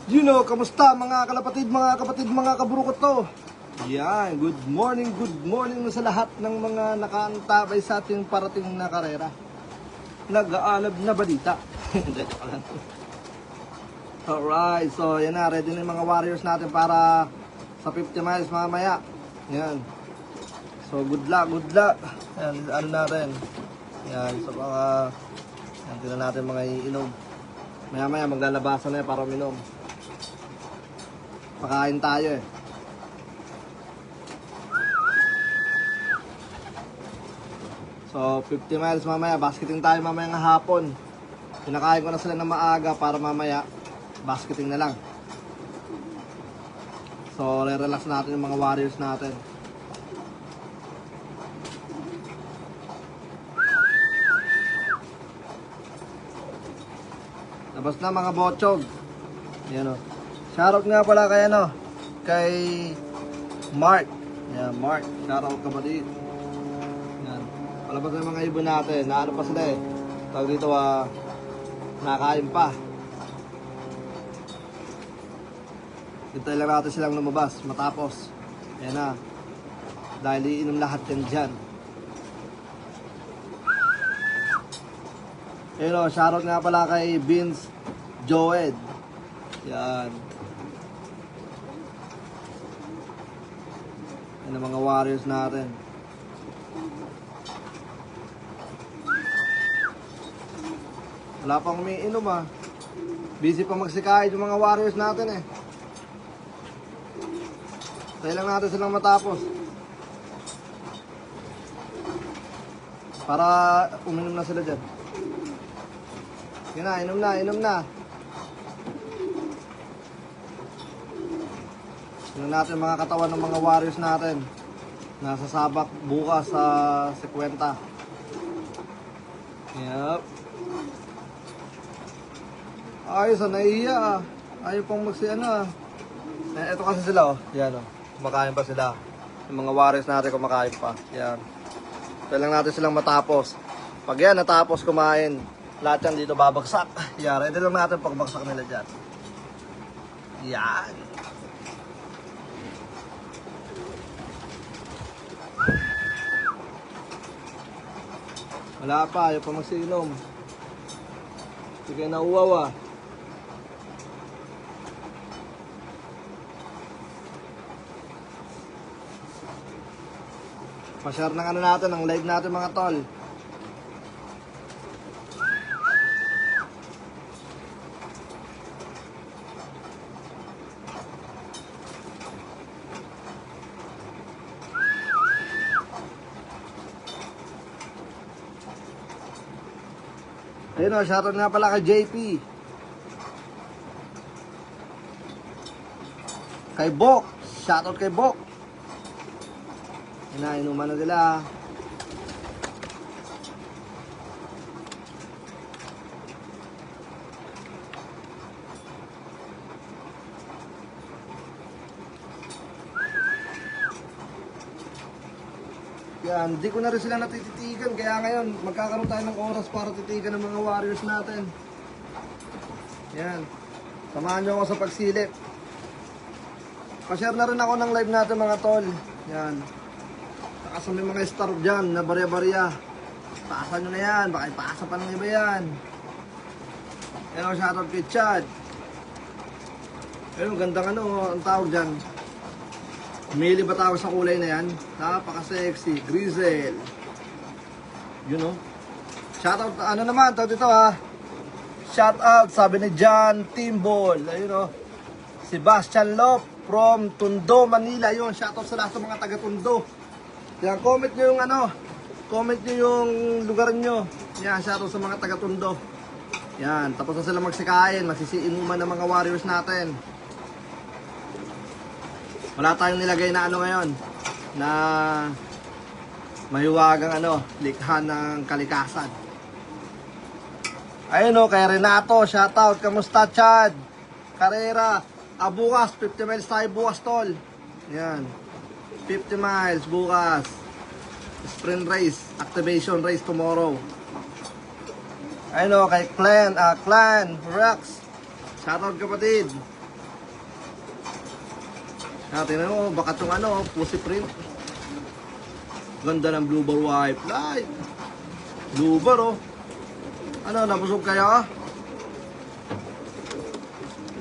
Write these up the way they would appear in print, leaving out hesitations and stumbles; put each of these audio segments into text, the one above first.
Kamusta mga kalapatid, mga kapatid, mga kaburukot to? Yan, good morning na sa lahat ng mga nakaantabay sa ating parating na karera. Nag-aalab na balita. Alright, so yan na, ready na yung mga warriors natin para sa 50 miles mamaya. Yan. So good luck. Yan, ano natin. Yan, so baka yan, tingnan natin mga iinom. Maya maglalabasan na yan para uminom. Pakain tayo eh. So 50 miles mamaya, basketing tayo mamaya ng hapon. Pinakain ko na sila ng maaga para mamaya basketing na lang. So re-relax natin yung mga warriors natin. Labas na mga bochog. Yan o. Shoutout nga pala kay Mark. Yan, Mark. Shoutout kapatid. Yan. Palabas na yung mga ibon natin. Naano pa sila eh. Tawag dito nakain pa. Hintay lang natin silang lumabas matapos. Yan na. Dahil iinom lahat yan dyan. Ayun o, shoutout nga pala kay Vince Joed. Yan. Yan ang mga warriors natin. Wala pang umiinom ah. Busy pa magsikahid yung mga warriors natin eh. Tayo lang natin silang matapos. Para uminom na sila dyan. Yun na, inom na. Tingnan natin mga katawan ng mga warriors natin. Nasa sabak bukas sa 50. Yep. Ayos naiiya ah. Ayaw pang magsiano ah. Ito kasi sila Yan kumakain pa sila. Yung mga warriors natin kumakain pa. Yan. Kailangan natin silang matapos. Pag yan natapos kumain, lahat yan dito babagsak. Yan. Ready lang natin pagbagsak nila dyan. Yan. Wala pa, ayaw pa magsinom. Sige na uwaw ah. Pa-share ng ano natin, ng live natin mga tol. Ayun o, shoutout nga pala kay JP. Kay Bok. Shoutout kay Bok. Inuman na sila. Yan, hindi ko na rin sila natititigan. Kaya ngayon, magkakaroon tayo ng oras para titigan ng mga warriors natin. Yan. Samahan nyo ako sa pagsilip. Pa-share na rin ako ng live natin mga tol. Yan. Saka sa may mga star dyan na barya-barya. Paasan nyo na yan. Baka ipaasa pa ng iba yan. Yan ako, shoutout kay Chad. Ayun, gandang ang tawag dyan. Mili ba tawag sa kulay na yan? Napaka-sexy. Grizzle. Yun Shoutout, naman, tawag dito Shoutout, sabi ni John Timbol. Ayun Sebastian Lop from Tondo, Manila. Yun, shoutout sa lahat ng mga taga-Tondo. Yan, comment nyo yung comment nyo yung lugar nyo. Yan, shoutout sa mga taga-Tondo. Yan, tapos na sila magsikain. Magsisiinuman ng mga warriors natin. Wala tayong nilagay na ngayon na mahiwagang likha ng kalikasan. Ayun kay Renato, shoutout. Kamusta Chad? Karera. Bukas, 50 miles tayo bukas tol. Yan. 50 miles bukas. Sprint race, activation race tomorrow. Ayun kay Clan Rex. Shoutout kapatid. Tingnan mo, baka itong ano, pussy print. Ganda ng blue bar wipe light. Blue bar, oh. Ano, nabusog kaya?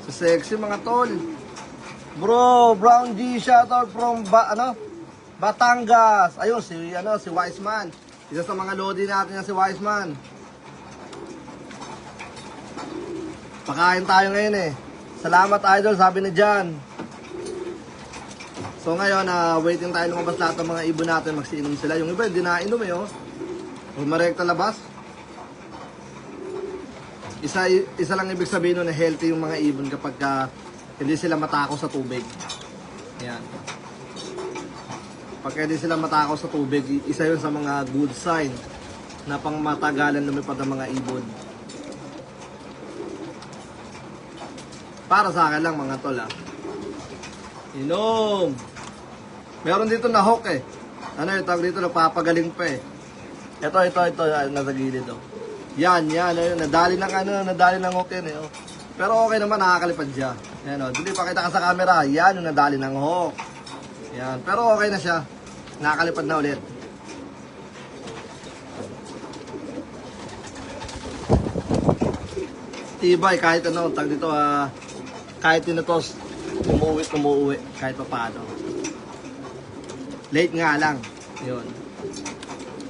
So sexy mga tol. Bro, Brown G, shoutout from Batangas. Ayun, si Wiseman. Isa sa mga lodi natin na si Wiseman. Pakain tayo ngayon eh. Salamat idol, sabi ni Jan. So ngayon, waiting tayo lumabas lahat ng mga ibon natin, magsiinom sila. Yung iba, hindi nainom eh, oh. Marekta labas. Isa lang ibig sabihin nun na healthy yung mga ibon kapag hindi sila matakaw sa tubig. Yan. Pag hindi sila matakaw sa tubig, isa yun sa mga good sign na pang matagalan lumipad ng mga ibon. Para sa akin lang mga tol, Inom. Meron dito na hook eh. Ano yung tawag dito, napapagaling pa eh. Ito, nasa gilid, oh. Yan, ayun, nadali ng hook yun eh, oh. Pero okay naman, nakakalipad siya. Yan, oh, hindi pakita ka sa camera. Yan, yung nadali ng hook. Yan, pero okay na siya. Nakakalipad na ulit. Tibay, kahit ano, tag dito, kahit tinutos, umuwi, kahit pa paano. Late nga lang. Yun.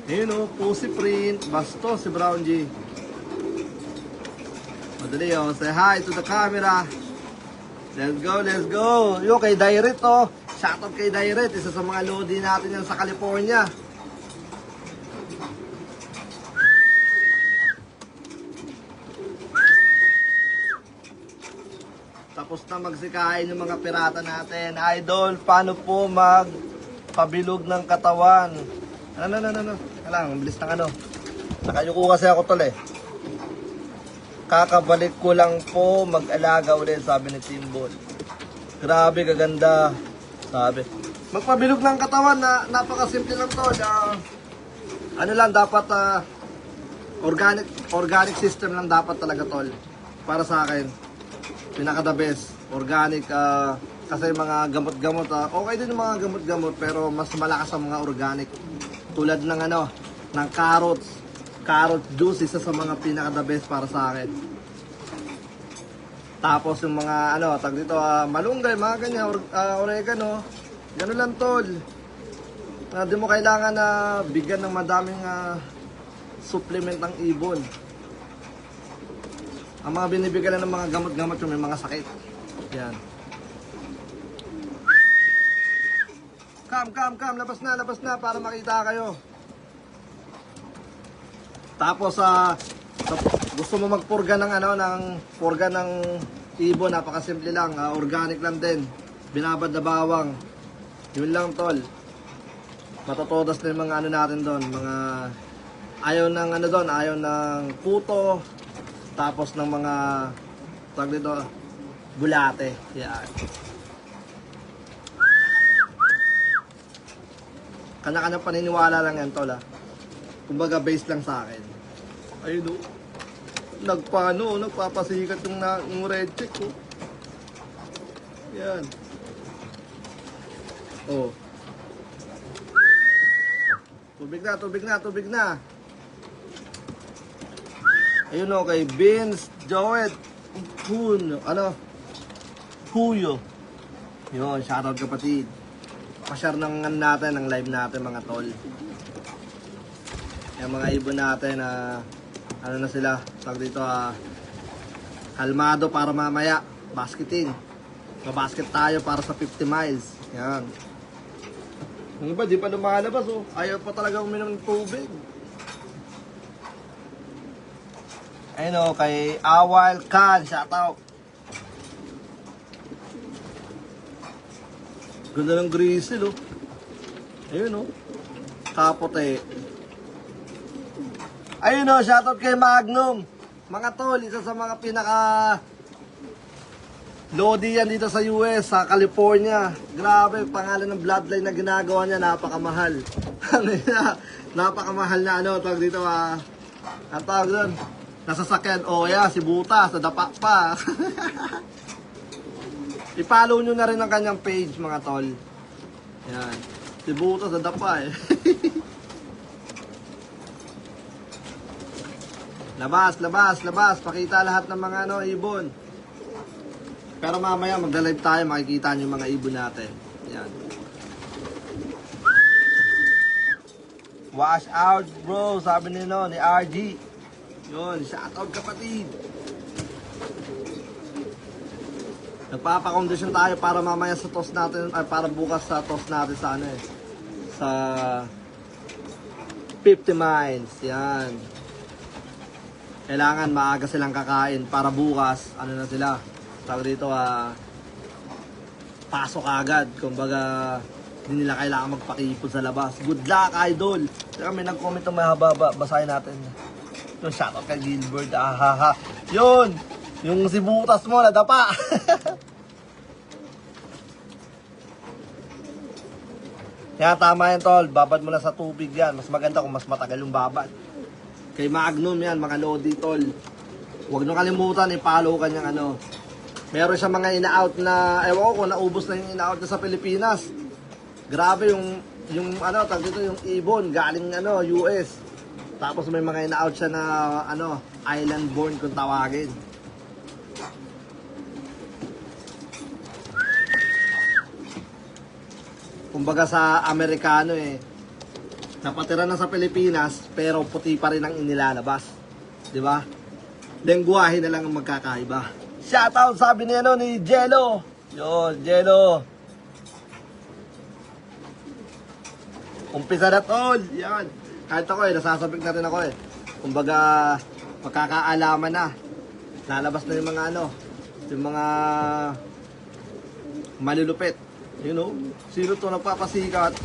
Ayun o, pussy print. Basto si Brown G. Madali o, say hi to the camera. Let's go. Yo, kay Dairet o. Shoutout kay Dairet. Isa sa mga lodi natin yan sa California. Tapos na magsikain yung mga pirata natin. Idol, paano po magpabilog ng katawan? Ano? Alang, bilis ng ano. Nakayuko kasi ako tol eh. Kakabalik ko lang po mag-alaga ulit, sabi ni Timbol. Grabe, kaganda. Sabi. Magpabilog ng katawan na napakasimple lang tol. Ano lang dapat organic system lang dapat talaga tol. Para sa akin. Pinaka the best. Organic kasi mga gamot-gamot okay din yung mga gamot-gamot pero mas malakas ang mga organic. Tulad ng ng carrot juice, isa sa mga pinaka the best para sa akin. Tapos yung mga tag dito malunggay, mga ganyan, oregano. Ganun lang tol. Di mo kailangan na bigyan ng madaming supplement ng ibon. Ang mga binibigyan lang ng mga gamot-gamot yung may mga sakit. Yan. Come, labas na para makita kayo. Tapos gusto mo magpurga ng purga ng ibon, napakasimple lang, organic lang din. Binabad na bawang. Yun lang tol. Matotodas na yung mga natin doon, mga ayaw ng puto, tapos ng mga tawag dito, bulate. Yan. Kanya-kanya paniniwala lang yan tol Kumbaga base lang sa akin. Ayun o. Nagpapasikat yung red check ko. Yan. Oh. Tubig na. Ayun o, kay Vince, Joet, Huyo. Yun, shoutout kapatid. Pa-share ng live natin mga tol. Yung mga ibon natin na sila, tawag dito kalmado para mamaya basketing. Mabasket tayo para sa 50 miles. Yan. Yung iba di pa lumalabas ayaw pa talaga uminom ng tubig. Ayun kay Awal Khan, shoutout. Ganda ng grizzle Ayun kapote. Ayun shoutout kay Magnum. Mga tol, isa sa mga pinaka lodi yan dito sa US, sa California. Grabe, pangalan ng bloodline na ginagawa niya, napakamahal. Napakamahal na tawag dito ang tawag doon, nasasakyan, si Butas, nadapa pa. I-follow nyo na rin ang kanyang page mga tol. Yan. Si Butas na dapa eh. Labas, labas, labas. Pakita lahat ng mga ibon. Pero mamaya magda-live tayo, makikita nyo yung mga ibon natin. Yan. Wash out bro, sabi ni RG. Yun, shout out kapatid. Nagpapakondisyon tayo para mamaya sa toss natin, ay para bukas sa toss natin sa sa 50 mines. Yan. Kailangan maaga silang kakain para bukas, na sila. Tawag dito, pasok agad. Kumbaga, hindi nila kailangan magpakipon sa labas. Good luck, idol! Teka, may nag-comment ng mahaba. Basahin natin. Yung shoutout kay Gilbert. Ahaha. Yun! Yung si Butas mo, nadapa! Kaya tama yan, tol. Babad mo na sa tubig yan. Mas maganda kung mas matagal yung babad. Kay Magnum yan, mga Lodi, tol. Huwag nyo kalimutan, i-follow kanyang Meron siya mga ina-out na, ewan ko, naubos na yung ina-out na sa Pilipinas. Grabe yung tag dito, yung ibon, galing US. Tapos may mga ina-out siya na, island born kung tawagin. Kumbaga sa Amerikano napatira na sa Pilipinas, pero puti pa rin ang inilalabas. Di ba? Lengguwahe na lang ang magkakaiba. Shoutout sabi ni Jello. Yo, Jello. Umpisa na tol. Yan. Kahit ako nasasabik na rin ako Kumbaga, magkakaalaman na. Lalabas na yung mga yung mga malulupit. Sino to nagpapasikat?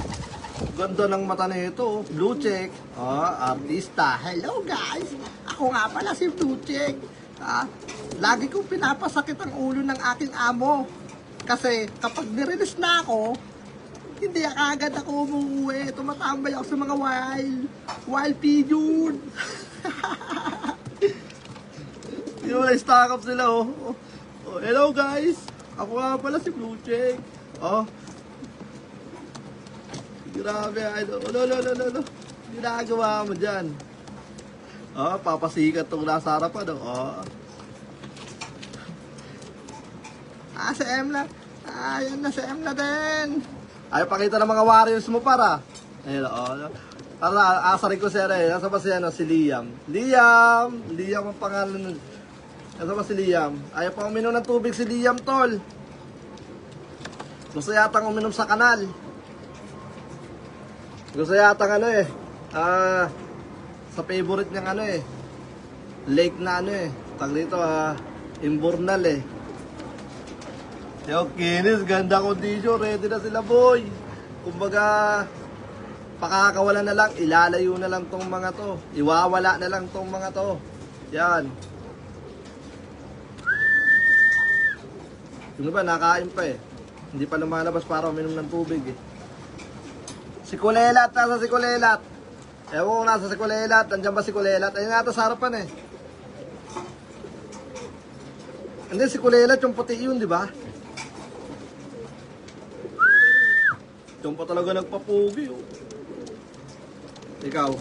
Ganda ng mata nito, blue check. Artista. Hello guys. Ako nga pala si Blue Check. Lagi kong pinapasakit ang ulo ng aking amo. Kasi kapag nirelease na ako, hindi agad ako umuwi. Tumatambay ako sa mga wild pigeon. Yung stock up sila hello guys. Ako nga pala si Blue Check. Grabe, idol. No. Ginagawa mo dyan. Papasikat itong nasa harapan. Si Emla. Yan na si Emla din. Ay, pakita ng mga warriors mo para. Ayun, para asarin ko siya Nasa ba si Liam? Liam ang pangalan. Nasa ba si Liam? Ayaw pa uminom ng tubig si Liam, tol. Gusto yatang uminom sa kanal. Gusto yatang sa favorite niyang lake na tag dito Imbornal Yo, kinis, ganda condition, ready na sila boy. Kumbaga, pakakawala na lang, ilalayo na lang tong mga to. Iwawala na lang tong mga to. Yan. Yung iba, nakain pa Hindi pa lumalabas para uminom ng tubig Si Kulelat, nasa si Kulelat. Ewan ko nasa si Kulelat. Nandiyan ba si Kulelat? Ayun nga ito sa harapan Hindi, si Kulelat yung puti yun, di ba? Yung pa talaga nagpapugi Ikaw.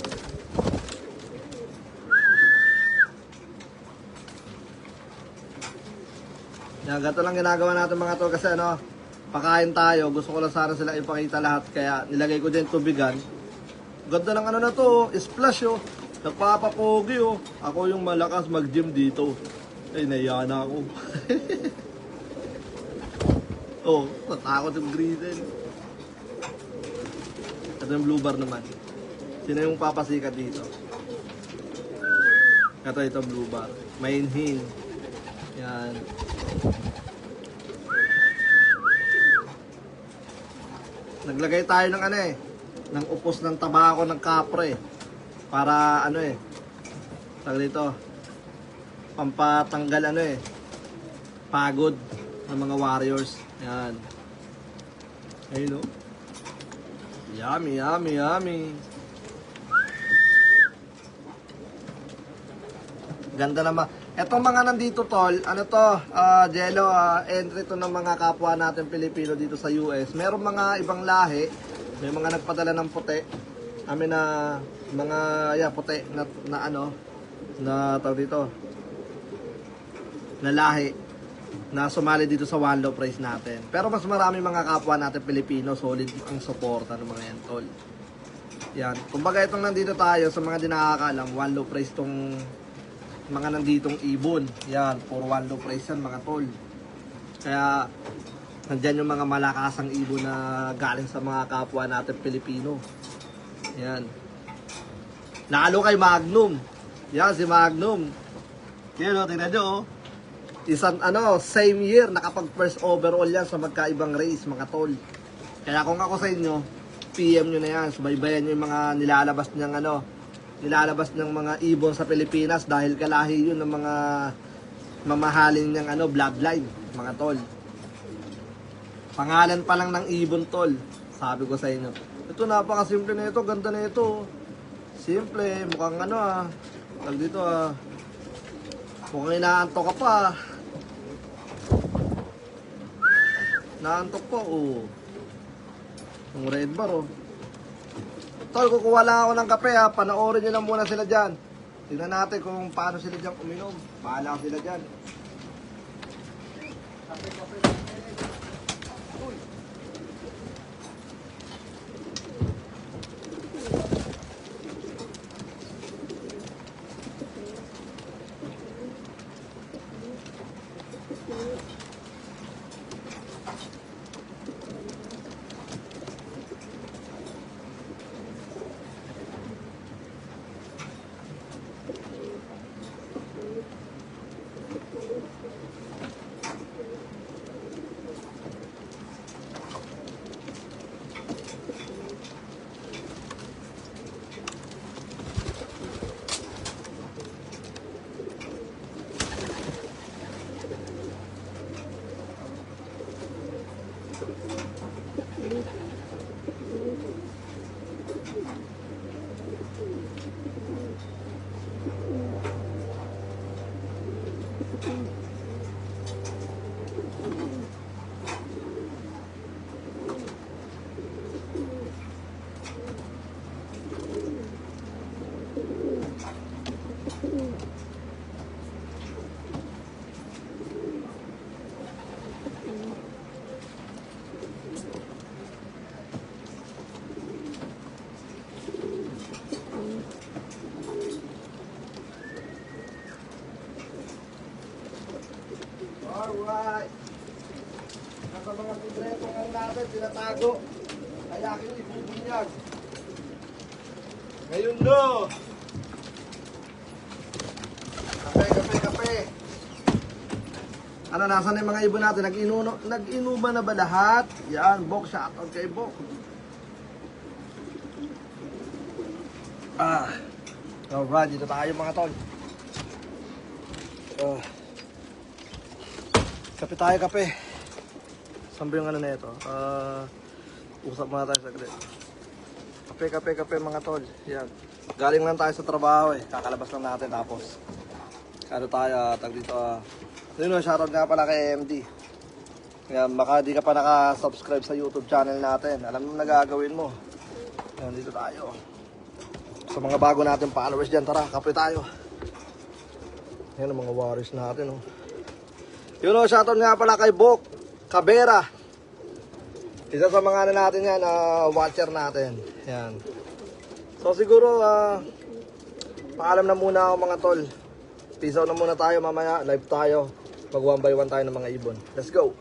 Yan, ganito lang ginagawa natin mga to kasi pakain tayo. Gusto ko lang sana sila ipakita lahat. Kaya nilagay ko din tubigan. Ganda ng na to. Splash Nagpapapogi Ako yung malakas mag-gym dito. Nahiya na ako. Natakot yung grizzle. Ito yung blue bar naman. Sino yung papasikat dito? Ito blue bar. Main hin. Yan. Naglagay tayo ng ng upos ng tabako ng kapre para tag dito pampatanggal pagod ng mga warriors. Yan. Ayun Yummy, yummy, yummy. Ganda naman. Etong mga nandito tol, ano to, Jello, entry to ng mga kapwa natin Pilipino dito sa US. Meron mga ibang lahi, may mga nagpadala ng puti. Amin na mga puti na ano, na tawag dito, na lahi na sumali dito sa one low price natin. Pero mas marami mga kapwa natin Pilipino, solid ang suporta ng mga yan tol. Yan, kumbaga itong nandito tayo sa mga di nakakaalam, one low price tong mga nanditong ibon. Yan, for one low price yan mga tol. Kaya nandyan yung mga malakasang ibon na galing sa mga kapwa natin Pilipino. Yan. Lalo kay Magnum. Yan, si Magnum. Yan o, tingnan nyo o. Isang same year, nakapag first overall yan sa magkaibang race mga tol. Kaya kung ako sa inyo, PM nyo na yan. Subaybayan nyo yung mga nilalabas ng mga ibon sa Pilipinas dahil kalahi yun ng mga mamahalin niyang bloodline, mga tol. Pangalan pa lang ng ibon tol, sabi ko sa inyo. Ito napakasimple na ito, ganda na ito. Simple, mukhang tag dito mukhang inaantok ka pa. Naantok pa Yung red bar Tol, kukuha lang ako ng kape panoorin nyo lang muna sila dyan. Tignan natin kung paano sila dyan uminom. Bahala sila dyan. Kape, kape, kape. Uy. Alright. Nasa mga sikreto nga natin, tinatago. Kaya aking ibubunyag. Ngayon no. Kape, kape, kape. Nasaan yung mga ibon natin? Nag-inuman na ba lahat? Yan, Bok, shoutout kay Bok. Alright, dito tayo mga tol. Kape tayo, kape. Saan ba yung na ito? Usap muna tayo saglit. Kape, kape, kape mga tol. Yan. Galing lang tayo sa trabaho Kakalabas lang natin tapos. Tayo, tag dito. Yun, shoutout nga pala kay MD. Yan, baka di ka pa naka-subscribe sa YouTube channel natin. Alam mo na gagawin mo. Yan, dito tayo. Sa mga bago natin followers dyan, tara, kape tayo. Yan ang mga warriors natin Yun shoutout nga pala kay Bok Cabera. Isa sa mga natin yan, watcher natin. Yan. So siguro, paalam na muna ako mga tol. Peace out na muna tayo mamaya. Live tayo. Mag 1 by 1 tayo ng mga ibon. Let's go!